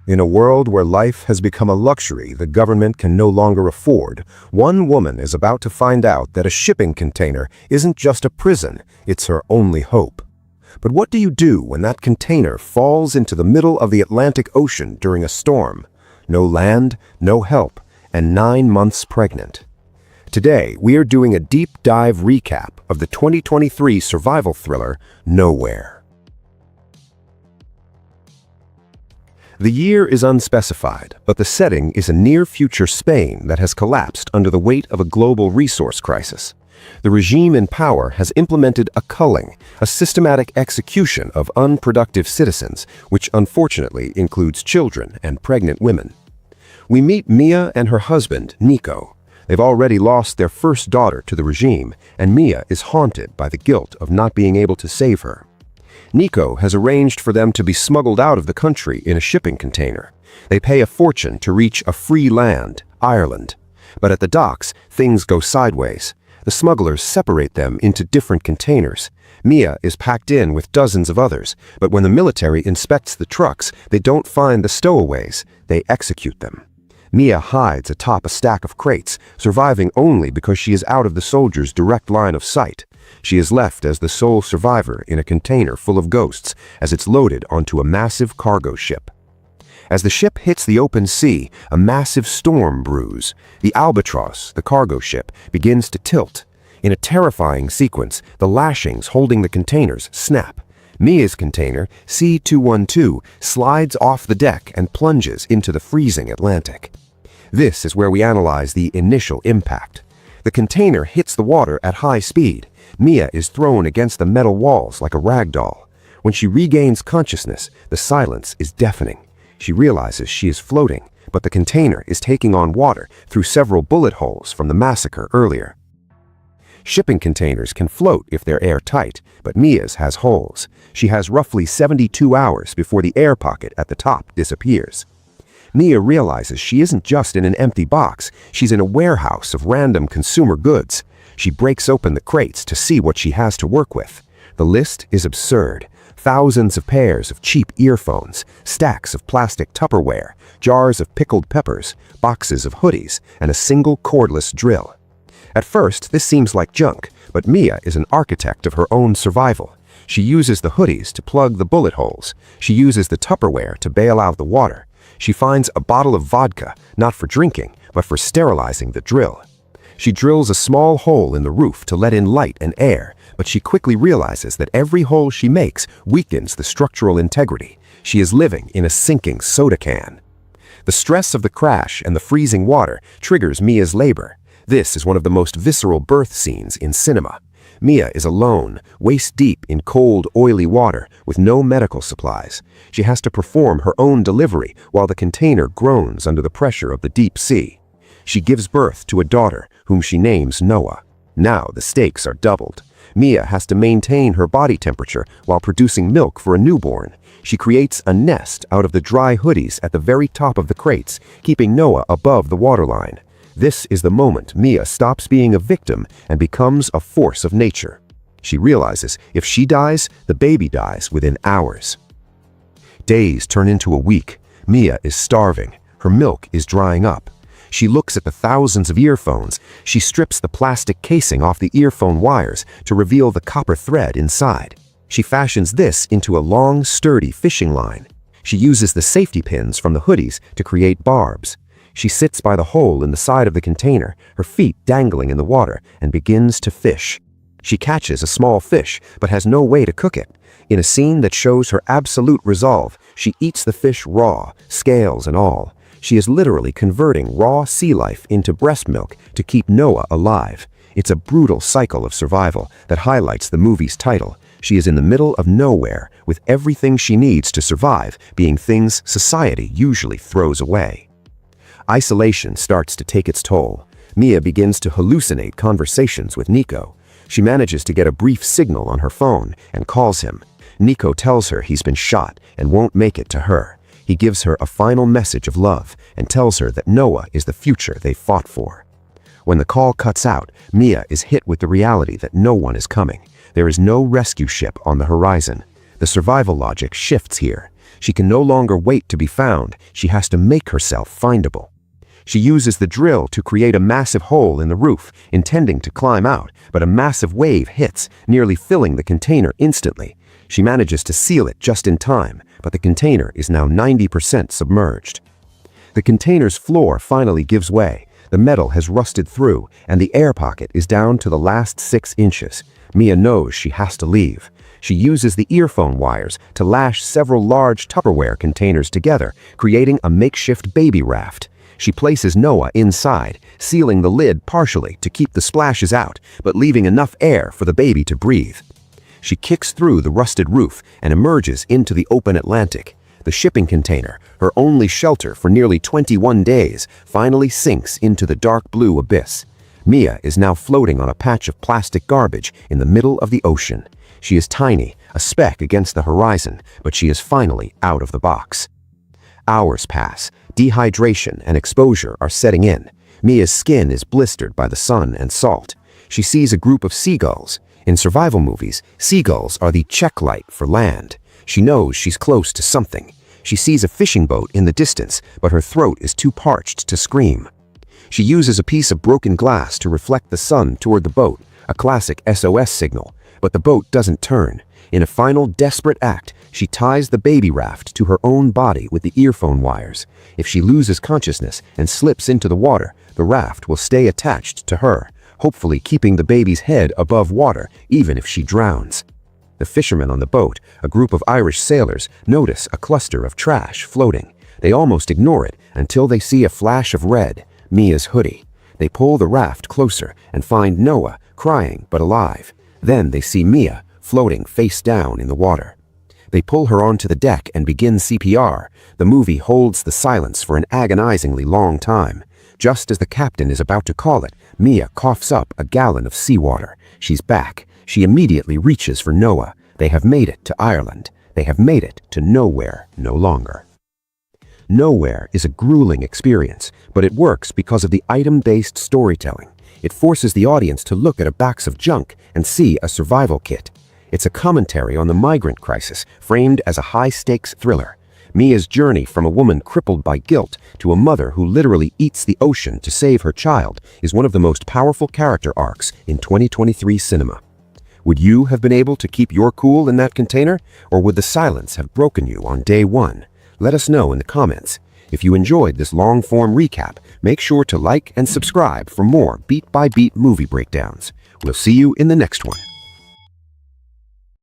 In a world where life has become a luxury the government can no longer afford, one woman is about to find out that a shipping container isn't just a prison, it's her only hope. But what do you do when that container falls into the middle of the Atlantic Ocean during a storm? No land, no help, and 9 months pregnant. Today, we are doing a deep dive recap of the 2023 survival thriller, Nowhere. The year is unspecified, but the setting is a near-future Spain that has collapsed under the weight of a global resource crisis. The regime in power has implemented a culling, a systematic execution of unproductive citizens, which unfortunately includes children and pregnant women. We meet Mia and her husband, Nico. They've already lost their first daughter to the regime, and Mia is haunted by the guilt of not being able to save her. Nico has arranged for them to be smuggled out of the country in a shipping container. They pay a fortune to reach a free land, Ireland. But at the docks, things go sideways. The smugglers separate them into different containers. Mia is packed in with dozens of others, but when the military inspects the trucks, they don't find the stowaways. They execute them. Mia hides atop a stack of crates, surviving only because she is out of the soldiers' direct line of sight. She is left as the sole survivor in a container full of ghosts as it's loaded onto a massive cargo ship. As the ship hits the open sea, a massive storm brews. The Albatross, the cargo ship, begins to tilt. In a terrifying sequence, the lashings holding the containers snap. Mia's container, C212, slides off the deck and plunges into the freezing Atlantic. This is where we analyze the initial impact. The container hits the water at high speed. Mia is thrown against the metal walls like a rag doll. When she regains consciousness, the silence is deafening. She realizes she is floating, but the container is taking on water through several bullet holes from the massacre earlier. Shipping containers can float if they're airtight, but Mia's has holes. She has roughly 72 hours before the air pocket at the top disappears. Mia realizes she isn't just in an empty box, she's in a warehouse of random consumer goods. She breaks open the crates to see what she has to work with. The list is absurd. Thousands of pairs of cheap earphones, stacks of plastic Tupperware, jars of pickled peppers, boxes of hoodies, and a single cordless drill. At first, this seems like junk, but Mia is an architect of her own survival. She uses the hoodies to plug the bullet holes. She uses the Tupperware to bail out the water. She finds a bottle of vodka, not for drinking, but for sterilizing the drill. She drills a small hole in the roof to let in light and air, but she quickly realizes that every hole she makes weakens the structural integrity. She is living in a sinking soda can. The stress of the crash and the freezing water triggers Mia's labor. This is one of the most visceral birth scenes in cinema. Mia is alone, waist-deep in cold, oily water, with no medical supplies. She has to perform her own delivery while the container groans under the pressure of the deep sea. She gives birth to a daughter, whom she names Noah. Now the stakes are doubled. Mia has to maintain her body temperature while producing milk for a newborn. She creates a nest out of the dry hoodies at the very top of the crates, keeping Noah above the waterline. This is the moment Mia stops being a victim and becomes a force of nature. She realizes if she dies, the baby dies within hours. Days turn into a week. Mia is starving. Her milk is drying up. She looks at the thousands of earphones. She strips the plastic casing off the earphone wires to reveal the copper thread inside. She fashions this into a long, sturdy fishing line. She uses the safety pins from the hoodies to create barbs. She sits by the hole in the side of the container, her feet dangling in the water, and begins to fish. She catches a small fish, but has no way to cook it. In a scene that shows her absolute resolve, she eats the fish raw, scales and all. She is literally converting raw sea life into breast milk to keep Noah alive. It's a brutal cycle of survival that highlights the movie's title. She is in the middle of nowhere, with everything she needs to survive being things society usually throws away. Isolation starts to take its toll. Mia begins to hallucinate conversations with Nico. She manages to get a brief signal on her phone and calls him. Nico tells her he's been shot and won't make it to her. He gives her a final message of love and tells her that Noah is the future they fought for. When the call cuts out, Mia is hit with the reality that no one is coming. There is no rescue ship on the horizon. The survival logic shifts here. She can no longer wait to be found. She has to make herself findable. She uses the drill to create a massive hole in the roof, intending to climb out, but a massive wave hits, nearly filling the container instantly. She manages to seal it just in time, but the container is now 90% submerged. The container's floor finally gives way. The metal has rusted through, and the air pocket is down to the last 6 inches. Mia knows she has to leave. She uses the earphone wires to lash several large Tupperware containers together, creating a makeshift baby raft. She places Noah inside, sealing the lid partially to keep the splashes out, but leaving enough air for the baby to breathe. She kicks through the rusted roof and emerges into the open Atlantic. The shipping container, her only shelter for nearly 21 days, finally sinks into the dark blue abyss. Mia is now floating on a patch of plastic garbage in the middle of the ocean. She is tiny, a speck against the horizon, but she is finally out of the box. Hours pass. Dehydration and exposure are setting in. Mia's skin is blistered by the sun and salt. She sees a group of seagulls. In survival movies, seagulls are the check light for land. She knows she's close to something. She sees a fishing boat in the distance, but her throat is too parched to scream. She uses a piece of broken glass to reflect the sun toward the boat, a classic SOS signal, but the boat doesn't turn. In a final desperate act, she ties the baby raft to her own body with the earphone wires. If she loses consciousness and slips into the water, the raft will stay attached to her, hopefully keeping the baby's head above water even if she drowns. The fishermen on the boat, a group of Irish sailors, notice a cluster of trash floating. They almost ignore it until they see a flash of red, Mia's hoodie. They pull the raft closer and find Noah, crying but alive. Then they see Mia, floating face down in the water. They pull her onto the deck and begin CPR. The movie holds the silence for an agonizingly long time. Just as the captain is about to call it, Mia coughs up a gallon of seawater. She's back. She immediately reaches for Noah. They have made it to Ireland. They have made it to nowhere no longer. Nowhere is a grueling experience, but it works because of the item-based storytelling. It forces the audience to look at a box of junk and see a survival kit. It's a commentary on the migrant crisis, framed as a high-stakes thriller. Mia's journey from a woman crippled by guilt to a mother who literally eats the ocean to save her child is one of the most powerful character arcs in 2023 cinema. Would you have been able to keep your cool in that container, or would the silence have broken you on day one? Let us know in the comments. If you enjoyed this long-form recap, make sure to like and subscribe for more beat-by-beat movie breakdowns. We'll see you in the next one.